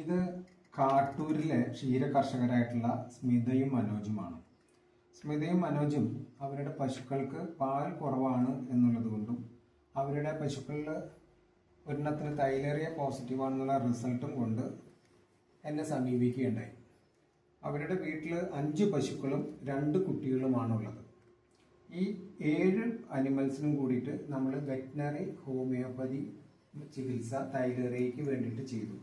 ഇത് കാട്ടൂരിലെ ക്ഷീര കർഷകരായിട്ടുള്ള സ്മിതയും മനോജുമാണ്. സ്മിതയും മനോജും അവരുടെ പശുക്കൾക്ക് പാൽ കുറവാണ് എന്നുള്ളതുകൊണ്ടും അവരുടെ പശുക്കളിൽ ഒരെണ്ണത്തിന് തൈലേറിയ പോസിറ്റീവാണെന്നുള്ള റിസൾട്ടും കൊണ്ട് എന്നെ സമീപിക്കുകയുണ്ടായി. അവരുടെ വീട്ടിൽ 5 പശുക്കളും 2 കുട്ടികളുമാണുള്ളത്. ഈ 7 അനിമൽസിനും കൂടിയിട്ട് നമ്മൾ വെറ്റിനറി ഹോമിയോപ്പതി ചികിത്സ തൈലേറിയയ്ക്ക് വേണ്ടിയിട്ട് ചെയ്തു.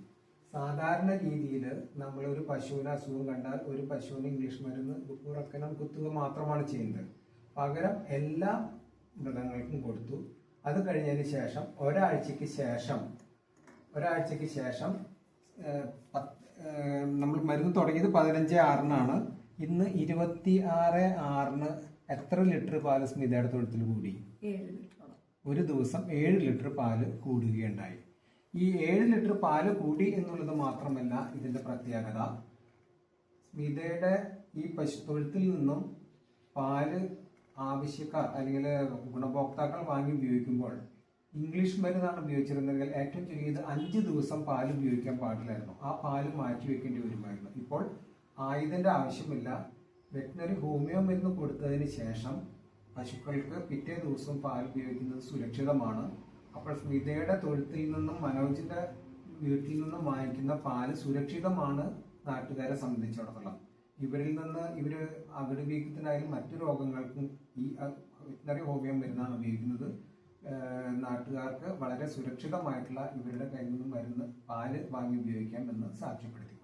സാധാരണ രീതിയിൽ നമ്മളൊരു പശുവിന് അസുഖം കണ്ടാൽ ഒരു പശുവിന് ഇംഗ്ലീഷ് മരുന്ന് ഉറക്കണം കുത്തുക മാത്രമാണ് ചെയ്യുന്നത്. പകരം എല്ലാ മൃഗങ്ങൾക്കും കൊടുത്തു. അത് കഴിഞ്ഞതിന് ശേഷം ഒരാഴ്ചയ്ക്ക് ശേഷം നമ്മൾ മരുന്ന് തുടങ്ങിയത് 15/6-നാണ്. ഇന്ന് 26/6-ന് എത്ര ലിറ്റർ പാല് സ്മിതയുടെ തൊഴുത്തിൽ കൂടി? 7 ലിറ്റർ. ഒരു ദിവസം 7 ലിറ്റർ പാല് കൂടുകയുണ്ടായി. ഈ 7 ലിറ്റർ പാല് കൂടി എന്നുള്ളത് മാത്രമല്ല ഇതിന്റെ പ്രത്യേകത. സ്മിതയുടെ ഈ പശുത്തൊഴുത്തിൽ നിന്നും പാല് ആവശ്യക്കാർ അല്ലെങ്കിൽ ഗുണഭോക്താക്കൾ വാങ്ങി ഉപയോഗിക്കുമ്പോൾ ഇംഗ്ലീഷ് മരുന്നാണ് ഉപയോഗിച്ചിരുന്നെങ്കിൽ ഏറ്റവും ചുരുങ്ങിയത് 5 ദിവസം പാല് ഉപയോഗിക്കാൻ പാടില്ലായിരുന്നു. ആ പാല് മാറ്റി വെക്കേണ്ടി വരുമായിരുന്നു. ഇപ്പോൾ ആയുധന്റെ ആവശ്യമില്ല. വെറ്റിനറി ഹോമിയോ മരുന്ന് കൊടുത്തതിന് ശേഷം പശുക്കൾക്ക് പിറ്റേ ദിവസവും പാൽ ഉപയോഗിക്കുന്നത് സുരക്ഷിതമാണ്. അപ്പോൾ സ്മിതയുടെ തൊഴുത്തിൽ നിന്നും മനോജിന്റെ വീട്ടിൽ നിന്നും വാങ്ങിക്കുന്ന പാല് സുരക്ഷിതമാണ് നാട്ടുകാരെ സംബന്ധിച്ചിടത്തോളം. ഇവരിൽ നിന്ന് ഇവര് അകിട് വീക്കത്തിനായാലും മറ്റു രോഗങ്ങൾക്കും ഈ വെറ്റിനറി ഹോമിയോ മരുന്നാണ് ഉപയോഗിക്കുന്നത്. നാട്ടുകാർക്ക് വളരെ സുരക്ഷിതമായിട്ടുള്ള ഇവരുടെ കയ്യിൽ നിന്നും പാല് വാങ്ങി ഉപയോഗിക്കാം എന്ന് സാക്ഷ്യപ്പെടുത്തി.